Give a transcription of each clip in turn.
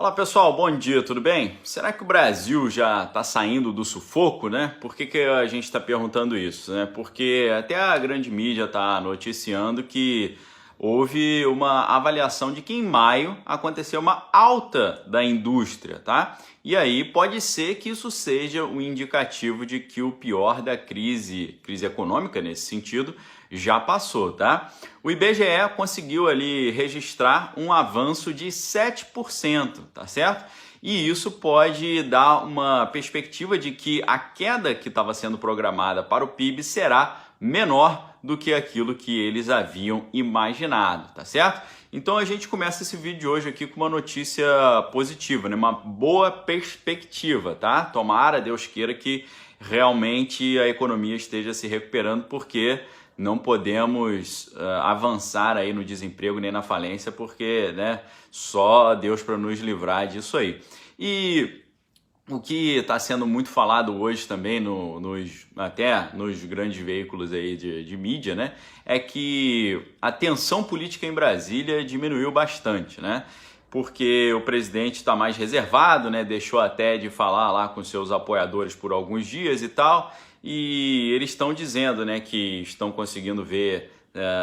Olá pessoal, bom dia, tudo bem? Será que o Brasil já está saindo do sufoco, né? Por que a gente está perguntando isso, né? Porque até a grande mídia está noticiando que houve uma avaliação de que em maio aconteceu uma alta da indústria, tá? E aí pode ser que isso seja um indicativo de que o pior da crise econômica nesse sentido já passou, tá? O IBGE conseguiu ali registrar um avanço de 7%, tá certo? E isso pode dar uma perspectiva de que a queda que estava sendo programada para o PIB será menor do que aquilo que eles haviam imaginado, tá certo? Então a gente começa esse vídeo de hoje aqui com uma notícia positiva, né? Uma boa perspectiva, tá? Tomara, Deus queira que realmente a economia esteja se recuperando, porque não podemos avançar aí no desemprego nem na falência, porque, né, só Deus para nos livrar disso aí. E o que está sendo muito falado hoje também, até nos grandes veículos aí de mídia, né, é que a tensão política em Brasília diminuiu bastante, né? Porque o presidente está mais reservado, né? Deixou até de falar lá com seus apoiadores por alguns dias e tal. E eles estão dizendo, né, que estão conseguindo ver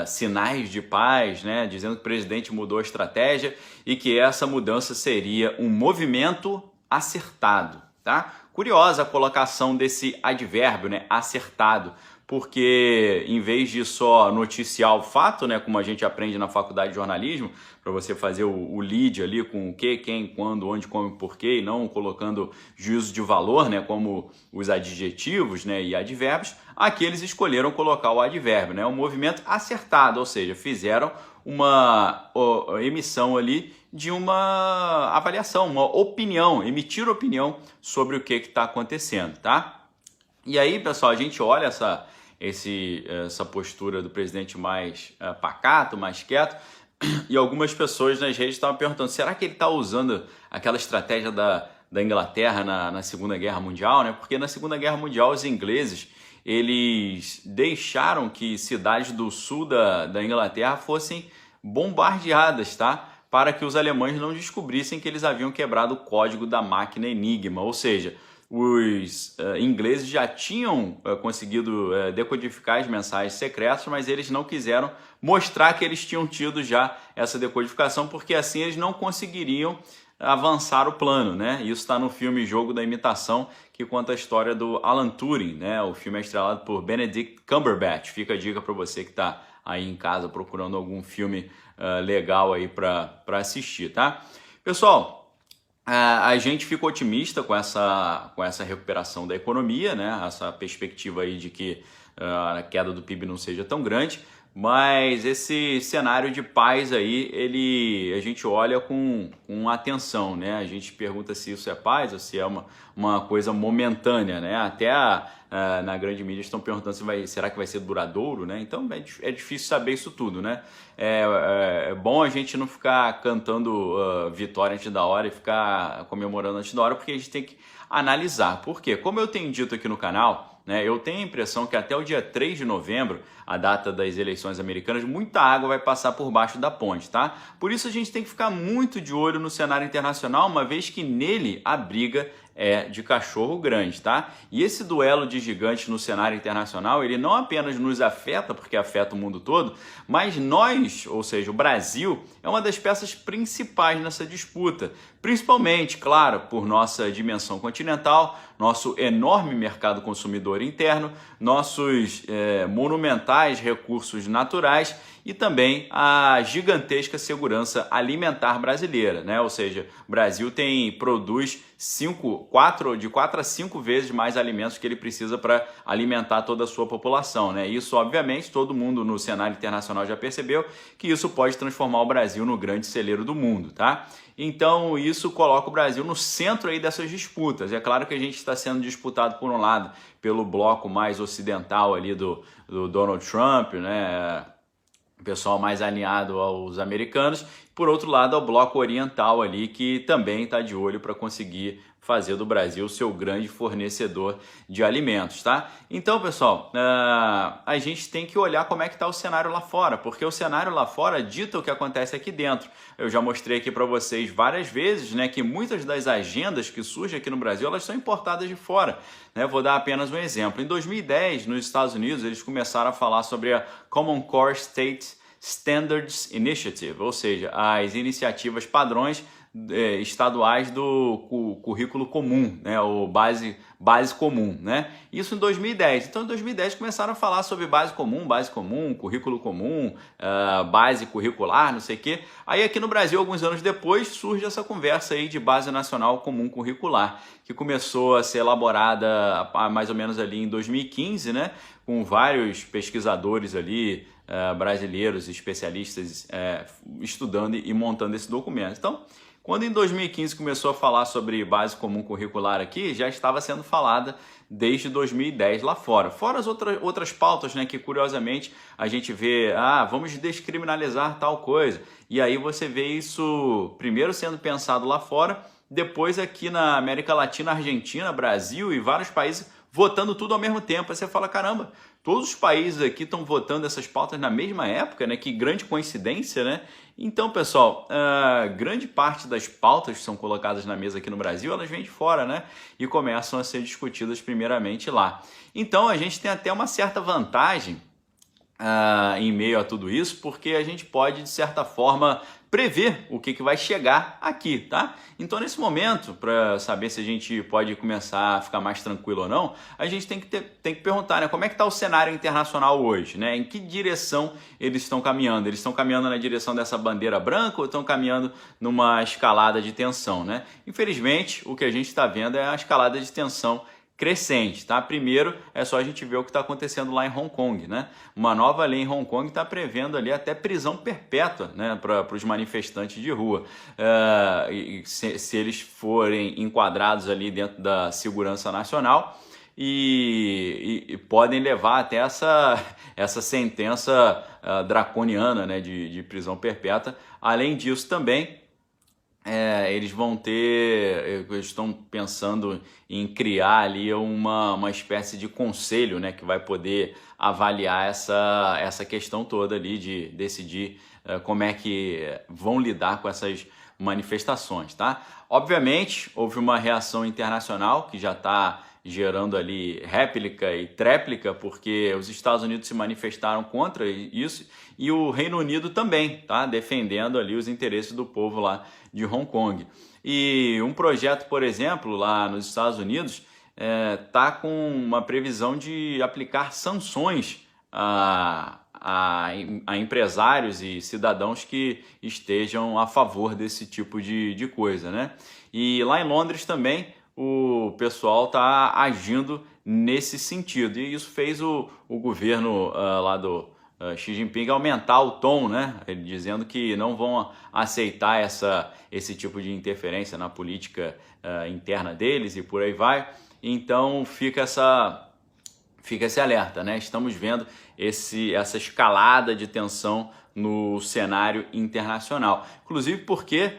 sinais de paz, né, dizendo que o presidente mudou a estratégia e que essa mudança seria um movimento acertado, tá? Curiosa a colocação desse advérbio, né, acertado, porque em vez de só noticiar o fato, né, como a gente aprende na faculdade de jornalismo, para você fazer o lead ali com o que, quem, quando, onde, como e porquê, e não colocando juízo de valor, né, como os adjetivos, né, e advérbios, aqui eles escolheram colocar o advérbio, né, um movimento acertado, ou seja, fizeram uma emissão ali de uma avaliação, uma opinião, emitir opinião sobre o que está acontecendo, tá? E aí, pessoal, a gente olha essa postura do presidente mais pacato, mais quieto, e algumas pessoas nas redes estavam perguntando, será que ele está usando aquela estratégia da Inglaterra na Segunda Guerra Mundial, né? Porque na Segunda Guerra Mundial os ingleses, eles deixaram que cidades do sul da Inglaterra fossem bombardeadas, tá? Para que os alemães não descobrissem que eles haviam quebrado o código da máquina Enigma, ou seja, os ingleses já tinham conseguido decodificar as mensagens secretas, mas eles não quiseram mostrar que eles tinham tido já essa decodificação, porque assim eles não conseguiriam avançar o plano, né? Isso está no filme Jogo da Imitação, que conta a história do Alan Turing, né? O filme é estrelado por Benedict Cumberbatch. Fica a dica para você que está aí em casa procurando algum filme legal aí para assistir, tá? Pessoal, a gente fica otimista com essa recuperação da economia, né? Essa perspectiva aí de que a queda do PIB não seja tão grande, mas esse cenário de paz aí, a gente olha com atenção, né? A gente pergunta se isso é paz ou se é uma coisa momentânea, né? Até na grande mídia estão perguntando será que vai ser duradouro, né? Então é difícil saber isso tudo, né? É bom a gente não ficar cantando vitória antes da hora e ficar comemorando antes da hora, porque a gente tem que analisar. Por quê? Como eu tenho dito aqui no canal, né, eu tenho a impressão que até o dia 3 de novembro, a data das eleições americanas, muita água vai passar por baixo da ponte, tá? Por isso a gente tem que ficar muito de olho no cenário internacional, uma vez que nele a briga é de cachorro grande, tá? E esse duelo de gigantes no cenário internacional, ele não apenas nos afeta, porque afeta o mundo todo, mas nós, ou seja, o Brasil, é uma das peças principais nessa disputa, principalmente, claro, por nossa dimensão continental, nosso enorme mercado consumidor interno, nossos monumentais recursos naturais e também a gigantesca segurança alimentar brasileira, né? Ou seja, o Brasil produz de 4 a 5 vezes mais alimentos que ele precisa para alimentar toda a sua população, né? Isso, obviamente, todo mundo no cenário internacional já percebeu que isso pode transformar o Brasil no grande celeiro do mundo, tá? Então, isso coloca o Brasil no centro aí dessas disputas. É claro que a gente está sendo disputado, por um lado, pelo bloco mais ocidental ali do Donald Trump, né? O pessoal mais alinhado aos americanos. por outro lado, ao bloco oriental ali, que também está de olho para conseguir fazer do Brasil seu grande fornecedor de alimentos, tá? Então, pessoal, a gente tem que olhar como é que está o cenário lá fora, porque o cenário lá fora dita o que acontece aqui dentro. Eu já mostrei aqui para vocês várias vezes, né, que muitas das agendas que surgem aqui no Brasil, elas são importadas de fora, né? Vou dar apenas um exemplo. Em 2010, nos Estados Unidos, eles começaram a falar sobre a Common Core State Standards Initiative, ou seja, as iniciativas padrões estaduais do currículo comum, né, o base comum, né? Isso em 2010. Então, em 2010 começaram a falar sobre base comum, currículo comum, base curricular, não sei o quê. Aí aqui no Brasil, alguns anos depois, surge essa conversa aí de base nacional comum curricular, que começou a ser elaborada mais ou menos ali em 2015, né, com vários pesquisadores ali brasileiros, especialistas estudando e montando esse documento. Então, quando em 2015 começou a falar sobre base comum curricular aqui, já estava sendo falada desde 2010 lá fora. Fora as outras pautas, né, que curiosamente a gente vê, vamos descriminalizar tal coisa. E aí você vê isso primeiro sendo pensado lá fora, depois aqui na América Latina, Argentina, Brasil e vários países votando tudo ao mesmo tempo. Aí você fala, caramba, todos os países aqui estão votando essas pautas na mesma época, né? Que grande coincidência, né? Então, pessoal, grande parte das pautas que são colocadas na mesa aqui no Brasil, elas vêm de fora, né? E começam a ser discutidas primeiramente lá. Então, a gente tem até uma certa vantagem em meio a tudo isso, porque a gente pode, de certa forma, prever o que vai chegar aqui, tá? Então, nesse momento, para saber se a gente pode começar a ficar mais tranquilo ou não, a gente tem que perguntar, né? Como é que está o cenário internacional hoje, né? Em que direção eles estão caminhando? Eles estão caminhando na direção dessa bandeira branca ou estão caminhando numa escalada de tensão, né? Infelizmente, o que a gente está vendo é a escalada de tensão crescente, tá? Primeiro, é só a gente ver o que está acontecendo lá em Hong Kong, né? Uma nova lei em Hong Kong está prevendo ali até prisão perpétua, né, para os manifestantes de rua. Se eles forem enquadrados ali dentro da segurança nacional e podem levar até essa sentença draconiana, né, de prisão perpétua. Além disso também, eles estão pensando em criar ali uma espécie de conselho, né, que vai poder avaliar essa questão toda ali de decidir como é que vão lidar com essas manifestações, tá? Obviamente, houve uma reação internacional que já está gerando ali réplica e tréplica, porque os Estados Unidos se manifestaram contra isso e o Reino Unido também, tá? Defendendo ali os interesses do povo lá de Hong Kong. E um projeto, por exemplo, lá nos Estados Unidos, tá com uma previsão de aplicar sanções a empresários e cidadãos que estejam a favor desse tipo de coisa, né? E lá em Londres também o pessoal está agindo nesse sentido. E isso fez o governo lá do Xi Jinping aumentar o tom, né? Ele dizendo que não vão aceitar esse tipo de interferência na política interna deles e por aí vai. Então fica esse alerta, né? Estamos vendo essa escalada de tensão no cenário internacional. Inclusive porque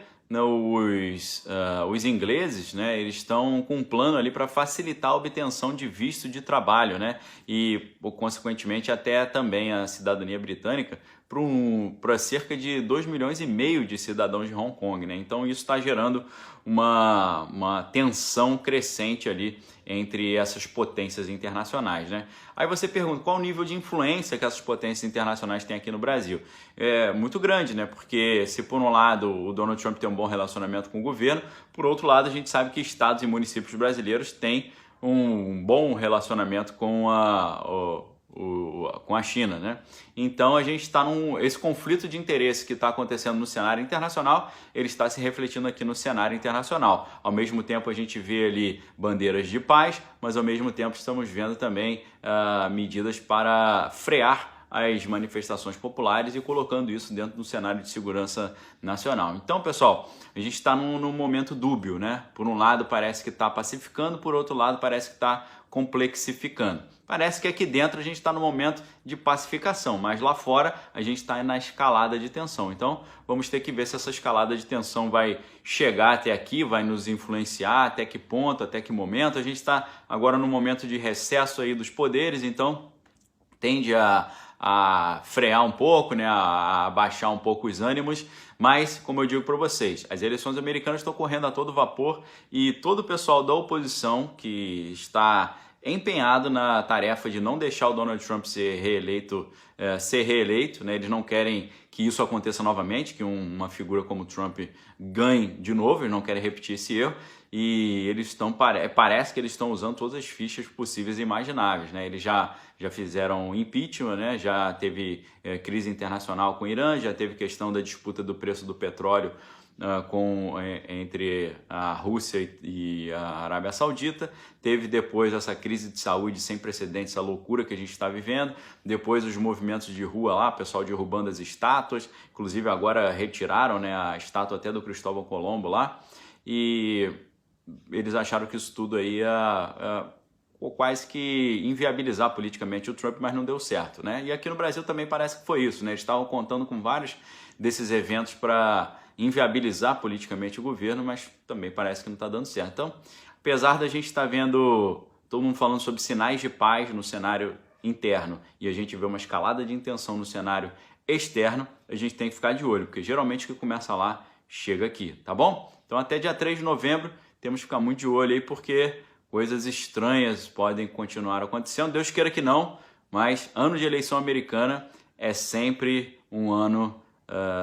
os ingleses, né, eles estão com um plano ali para facilitar a obtenção de visto de trabalho, né, e consequentemente até também a cidadania britânica para cerca de 2,5 milhões de cidadãos de Hong Kong, né? Então isso está gerando uma tensão crescente ali entre essas potências internacionais, né? Aí você pergunta qual o nível de influência que essas potências internacionais têm aqui no Brasil. É muito grande, né? Porque se por um lado o Donald Trump tem um bom relacionamento com o governo, por outro lado a gente sabe que estados e municípios brasileiros têm um bom relacionamento com a China, né? Então a gente está esse conflito de interesse que está acontecendo no cenário internacional, ele está se refletindo aqui no cenário internacional. Ao mesmo tempo a gente vê ali bandeiras de paz, mas ao mesmo tempo estamos vendo também medidas para frear as manifestações populares e colocando isso dentro do cenário de segurança nacional. Então, pessoal, a gente está num momento dúbio, né? Por um lado parece que está pacificando, por outro lado parece que está complexificando. Parece que aqui dentro a gente está no momento de pacificação, mas lá fora a gente está na escalada de tensão. Então vamos ter que ver se essa escalada de tensão vai chegar até aqui, vai nos influenciar, até que ponto, até que momento. A gente está agora no momento de recesso aí dos poderes, então tende a frear um pouco, né, a baixar um pouco os ânimos, mas, como eu digo para vocês, as eleições americanas estão correndo a todo vapor e todo o pessoal da oposição que está empenhado na tarefa de não deixar o Donald Trump ser reeleito, né? Eles não querem que isso aconteça novamente, que uma figura como Trump ganhe de novo, eles não querem repetir esse erro. E eles estão, parece que eles estão usando todas as fichas possíveis e imagináveis, né? Eles já fizeram impeachment, né? Já teve crise internacional com o Irã, já teve questão da disputa do preço do petróleo entre a Rússia e a Arábia Saudita, teve depois essa crise de saúde sem precedentes, essa loucura que a gente está vivendo, depois os movimentos de rua lá, o pessoal derrubando as estátuas, inclusive agora retiraram, né, a estátua até do Cristóvão Colombo lá, e eles acharam que isso tudo aí ia quase que inviabilizar politicamente o Trump, mas não deu certo, né? E aqui no Brasil também parece que foi isso, né? Eles estavam contando com vários desses eventos para inviabilizar politicamente o governo, mas também parece que não está dando certo. Então, apesar da gente estar vendo todo mundo falando sobre sinais de paz no cenário interno e a gente vê uma escalada de intenção no cenário externo, a gente tem que ficar de olho, porque geralmente o que começa lá chega aqui, tá bom? Então até dia 3 de novembro temos que ficar muito de olho aí, porque coisas estranhas podem continuar acontecendo. Deus queira que não, mas ano de eleição americana é sempre um ano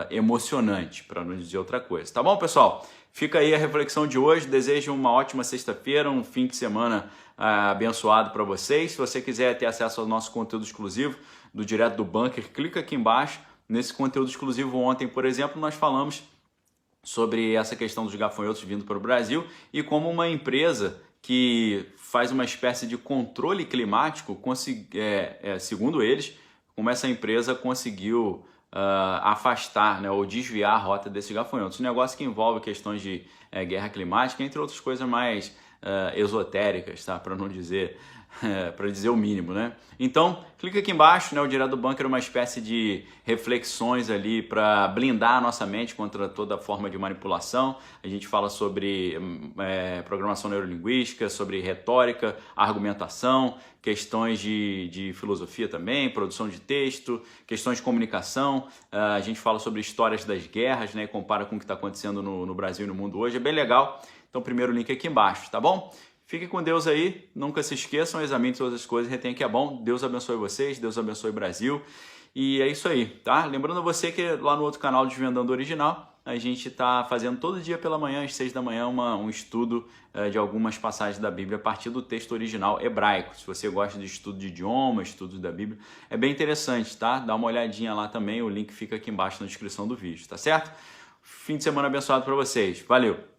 emocionante, para não dizer outra coisa. Tá bom, pessoal? Fica aí a reflexão de hoje. Desejo uma ótima sexta-feira, um fim de semana abençoado para vocês. Se você quiser ter acesso ao nosso conteúdo exclusivo do Direto do Bunker, clica aqui embaixo. Nesse conteúdo exclusivo ontem, por exemplo, nós falamos sobre essa questão dos gafanhotos vindo para o Brasil e como uma empresa que faz uma espécie de controle climático, segundo eles, como essa empresa conseguiu afastar, né, ou desviar a rota desses gafanhotos. Um negócio que envolve questões de guerra climática, entre outras coisas mais esotéricas, tá? Para não dizer, para dizer o mínimo, né? Então, clica aqui embaixo, né? O Direto do Bunker é uma espécie de reflexões ali para blindar a nossa mente contra toda forma de manipulação. A gente fala sobre programação neurolinguística, sobre retórica, argumentação, questões de filosofia também, produção de texto, questões de comunicação. A gente fala sobre histórias das guerras, né? Compara com o que está acontecendo no Brasil e no mundo hoje. É bem legal. Então, primeiro link aqui embaixo, tá bom? Fiquem com Deus aí, nunca se esqueçam, examine todas as coisas, retenha que é bom. Deus abençoe vocês, Deus abençoe o Brasil. E é isso aí, tá? Lembrando a você que lá no outro canal Desvendando Original, a gente está fazendo todo dia pela manhã, às 6 da manhã, um estudo de algumas passagens da Bíblia a partir do texto original hebraico. Se você gosta de estudo de idioma, estudos da Bíblia, é bem interessante, tá? Dá uma olhadinha lá também, o link fica aqui embaixo na descrição do vídeo, tá certo? Fim de semana abençoado para vocês. Valeu!